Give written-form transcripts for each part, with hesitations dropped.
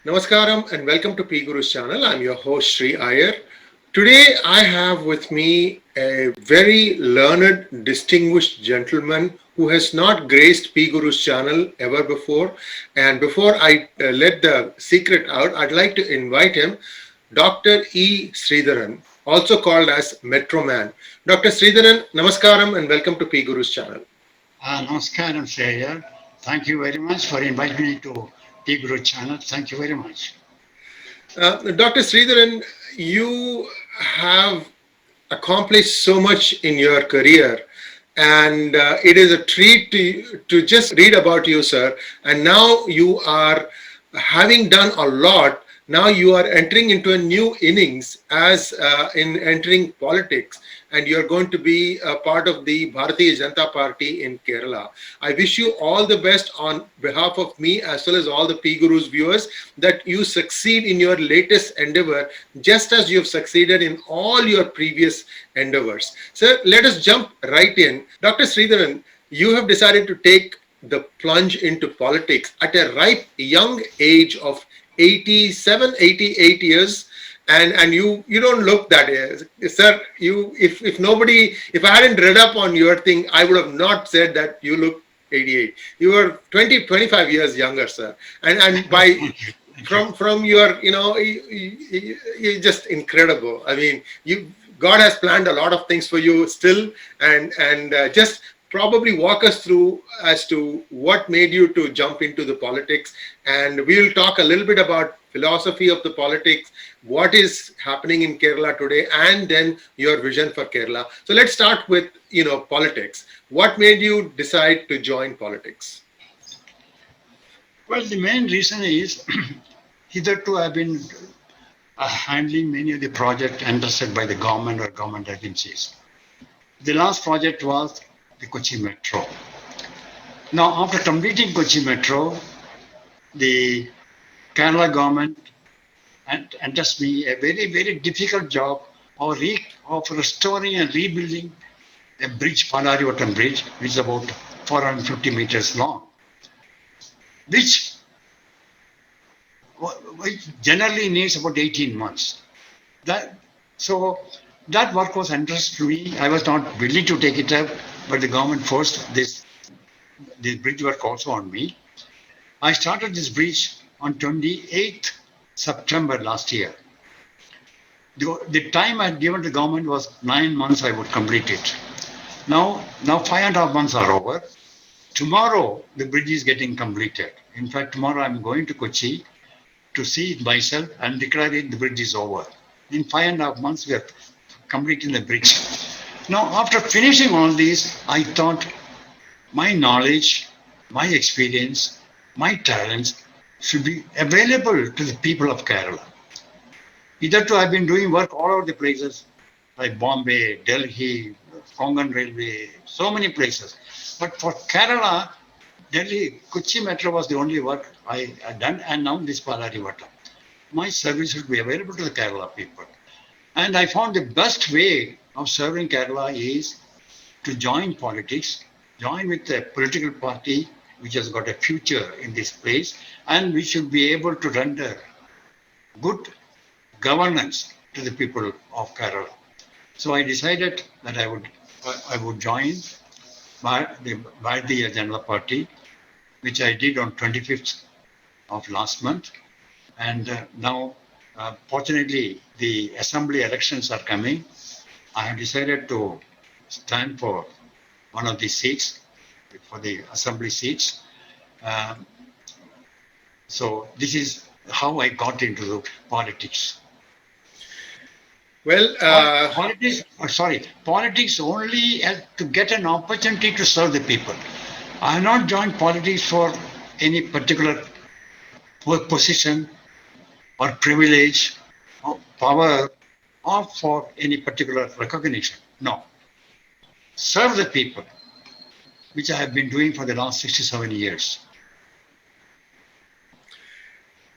Namaskaram and welcome to PGurus channel. I'm your host Sree Iyer. Today I have with me a very learned, distinguished gentleman who has not graced PGurus channel ever before. And before I let the secret out, I'd like to invite him, Dr. E Sreedharan, also called as Metro Man. Dr. Sridharan, Namaskaram and welcome to PGurus channel. Namaskaram, Iyer. Thank you very much for inviting me to PGurus channel. Thank you very much. Dr. Sridharan, you have accomplished so much in your career, and it is a treat to just read about you, sir. And now you are having done a lot. Now you are entering into a new innings as in entering politics, and you are going to be a part of the Bharatiya Janata Party in Kerala. I wish you all the best on behalf of me as well as all the PGurus viewers, that you succeed in your latest endeavor just as you have succeeded in all your previous endeavors. Sir, let us jump right in. Dr. Sridharan, you have decided to take the plunge into politics at a ripe young age of 87, 88 years, and you don't look that age. Sir, you if I hadn't read up on your thing, I would have not said that you look 88. You were 20, 25 years younger, sir. And by from your, you're just incredible. I mean, God has planned a lot of things for you still, and just probably walk us through as to what made you to jump into the politics, and we'll talk a little bit about philosophy of the politics, what is happening in Kerala today, and then your vision for Kerala. So let's start with politics. What made you decide to join politics? Well, the main reason is hitherto I've been handling many of the projects entrusted by the government or government agencies. The last project was the Kochi Metro. Now, after completing Kochi Metro, the Kerala government entrusted me a very, very difficult job of restoring and rebuilding a bridge, Palarivattam Bridge, which is about 450 meters long, which generally needs about 18 months. So that work was entrusted to me. I was not willing to take it up, but the government forced this bridge work also on me. I started this bridge on 28th September last year. The time I had given to the government was 9 months I would complete it. Now 5.5 months are over. Tomorrow the bridge is getting completed. In fact, tomorrow I'm going to Kochi to see it myself and declare it the bridge is over. In 5.5 months we are completing the bridge. Now, after finishing all these, I thought my knowledge, my experience, my talents should be available to the people of Kerala. Hitherto, I've been doing work all over the places, like Bombay, Delhi, Konkan Railway, so many places. But for Kerala, Delhi, Kochi Metro was the only work I had done, and now this Palarivattam. My service should be available to the Kerala people. And I found the best way of serving Kerala is to join politics, join with a political party which has got a future in this place, and we should be able to render good governance to the people of Kerala. So I decided that I would join the Bharatiya Janata Party, which I did on 25th of last month. And now, fortunately, the assembly elections are coming. I have decided to stand for one of the seats, for the assembly seats. So this is how I got into the politics. Well, politics only to get an opportunity to serve the people. I have not joined politics for any particular position or privilege or power or for any particular recognition. No. Serve the people, which I have been doing for the last 67 years.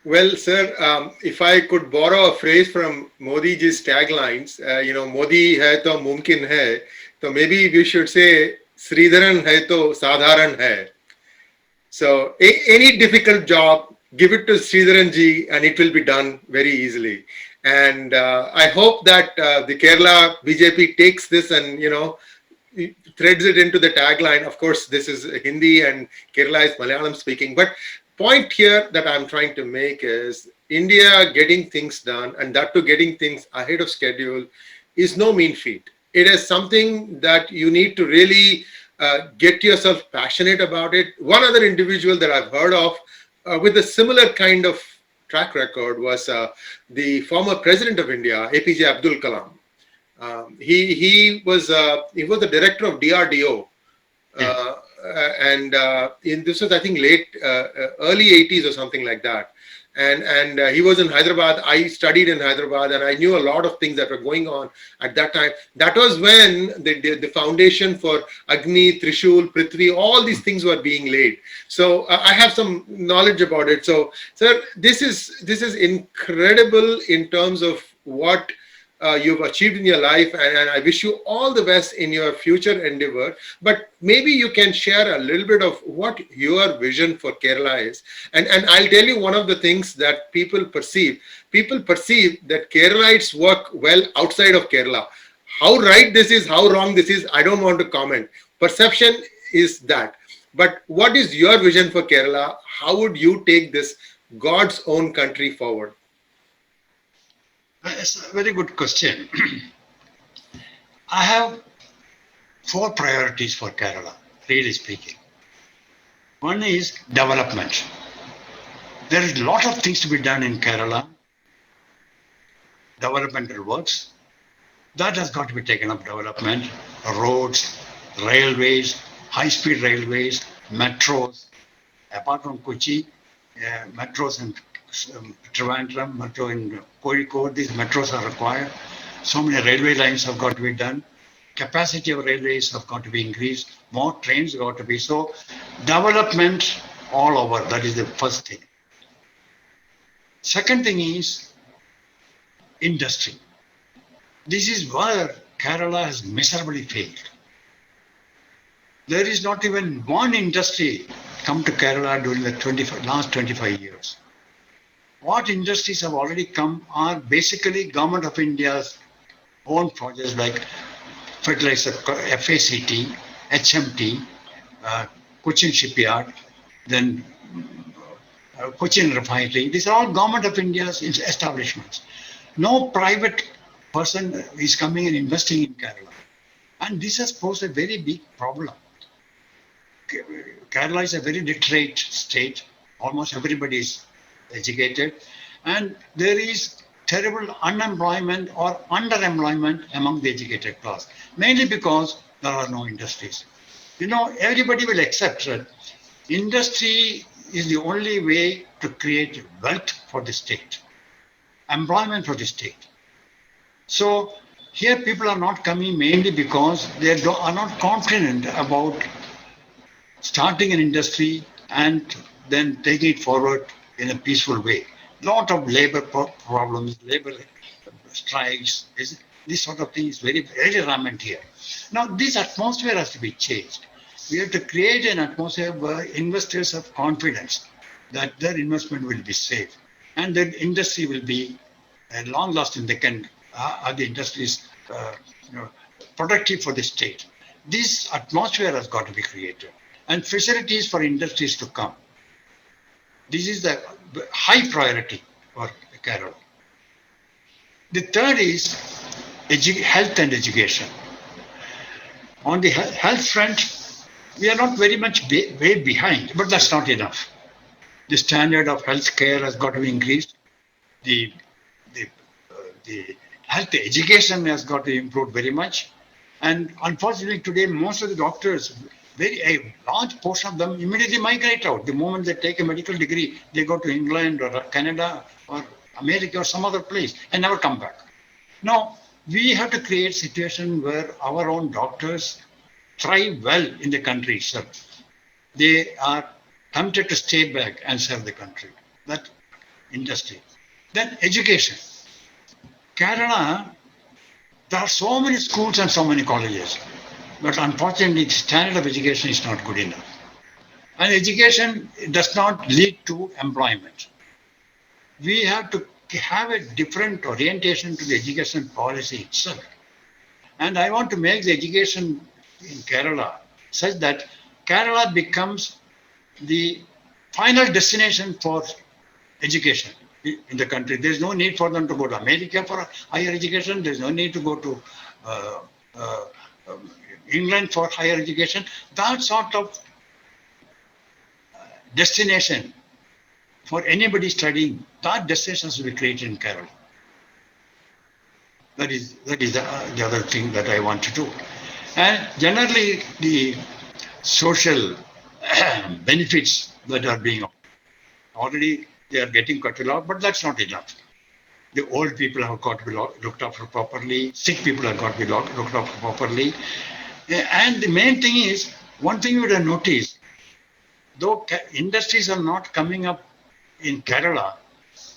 well, sir, if I could borrow a phrase from Modi ji's taglines, Modi hai to mumkin hai, so maybe we should say Sridharan hai to sadharan hai. So any difficult job, give it to Sridharan ji and it will be done very easily. And I hope that the Kerala BJP takes this and, threads it into the tagline. Of course, this is Hindi and Kerala is Malayalam speaking. But point here that I'm trying to make is India getting things done, and that to getting things ahead of schedule, is no mean feat. It is something that you need to really get yourself passionate about it. One other individual that I've heard of with a similar kind of track record was the former president of India, APJ Abdul Kalam. He was the director of DRDO, Yeah. and in this was I think early 80s or something like that. And he was in Hyderabad. I studied in Hyderabad, and I knew a lot of things that were going on at that time. That was when the foundation for Agni, Trishul, Prithvi, all these things were being laid. So I have some knowledge about it. So, sir, this is incredible in terms of what you've achieved in your life, and I wish you all the best in your future endeavor. But maybe you can share a little bit of what your vision for Kerala is. And I'll tell you one of the things that people perceive. People perceive that Keralites work well outside of Kerala. How right this is, how wrong this is, I don't want to comment. Perception is that. But what is your vision for Kerala? How would you take this God's own country forward? It's a very good question. I have four priorities for Kerala, really speaking. One is development. There is a lot of things to be done in Kerala, developmental works. That has got to be taken up, development, roads, railways, high-speed railways, metros. Apart from Kochi, metros in Trivandrum, metro in Kozhikode, these metros are required. So many railway lines have got to be done. Capacity of railways have got to be increased. More trains have got to be. So development all over, that is the first thing. Second thing is industry. This is where Kerala has miserably failed. There is not even one industry come to Kerala during the last 25 years. What industries have already come are basically Government of India's own projects like fertilizer, FACT, HMT, Cochin Shipyard, then Cochin Refinery. These are all Government of India's establishments. No private person is coming and investing in Kerala. And this has posed a very big problem. Kerala is a very literate state. Almost everybody is educated. And there is terrible unemployment or underemployment among the educated class, mainly because there are no industries. Everybody will accept that industry is the only way to create wealth for the state, employment for the state. So here people are not coming mainly because they are not confident about starting an industry and then taking it forward in a peaceful way. Lot of labor problems, labor strikes, this sort of thing is very, very rampant here. Now, this atmosphere has to be changed. We have to create an atmosphere where investors have confidence that their investment will be safe and that industry will be long lasting. They can the industry is productive for the state. This atmosphere has got to be created and facilities for industries to come. This is the high priority for Kerala. The third is health and education. On the health front, we are not very much way behind, but that's not enough. The standard of health care has got to be increased. The health education has got to improve very much. And unfortunately, today, most of the doctors, a large portion of them immediately migrate out. The moment they take a medical degree, they go to England or Canada or America or some other place and never come back. Now, we have to create a situation where our own doctors thrive well in the country itself. They are tempted to stay back and serve the country. That industry. Then education. Kerala, there are so many schools and so many colleges. But unfortunately, the standard of education is not good enough. And education does not lead to employment. We have to have a different orientation to the education policy itself. And I want to make the education in Kerala such that Kerala becomes the final destination for education in the country. There's no need for them to go to America for higher education. There's no need to go to uh, uh, um, England for higher education. That sort of destination for anybody studying, that destinations will be created in Kerala. That is the other thing that I want to do. And generally, the social benefits that are being already they are getting cut a lot, but that's not enough. The old people have got to be looked after properly. Sick people have got to be looked after properly. And the main thing is, one thing you would have noticed, though industries are not coming up in Kerala,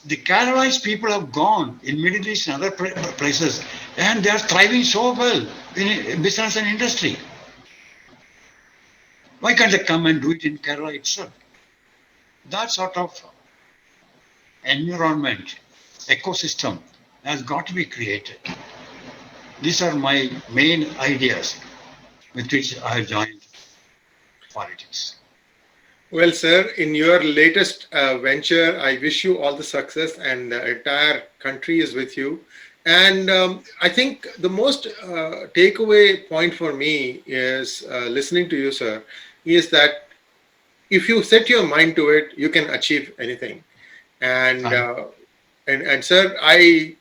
the Keralite people have gone in Middle East and other places, and they are thriving so well in business and industry. Why can't they come and do it in Kerala itself? That sort of environment, ecosystem has got to be created. These are my main ideas with which I have joined politics. Well, sir, in your latest venture, I wish you all the success, and the entire country is with you. And I think the most takeaway point for me is listening to you, sir, is that if you set your mind to it, you can achieve anything. And and sir, I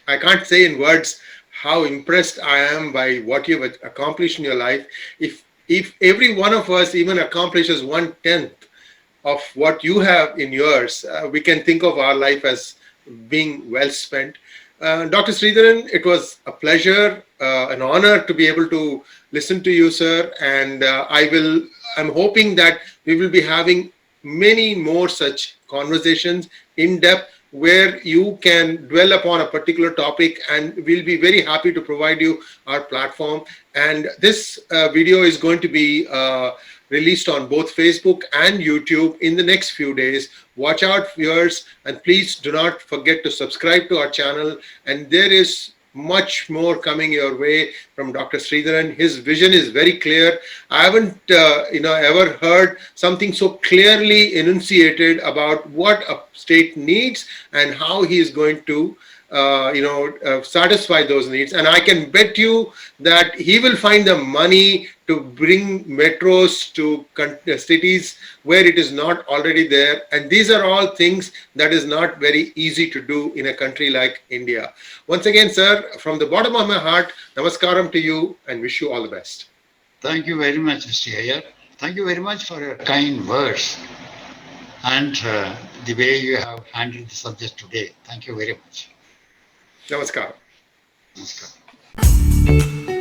can't say in words how impressed I am by what you've accomplished in your life. If every one of us even accomplishes 1/10 of what you have in yours, we can think of our life as being well spent. Dr. Sridharan, it was a pleasure, an honor to be able to listen to you, sir. And I'm hoping that we will be having many more such conversations in depth where you can dwell upon a particular topic, and we'll be very happy to provide you our platform. And this video is going to be released on both Facebook and YouTube in the next few days. Watch out, viewers, and please do not forget to subscribe to our channel. And there is much more coming your way from Dr. Sridharan. His vision is very clear. I haven't ever heard something so clearly enunciated about what a state needs and how he is going to satisfy those needs. And I can bet you that he will find the money to bring metros to cities where it is not already there. And these are all things that is not very easy to do in a country like India. Once again, sir, from the bottom of my heart, namaskaram to you and wish you all the best. Thank you very much, Mr. Iyer. Thank you very much for your kind words and the way you have handled the subject today. Thank you very much. Namaskaram. Namaskar.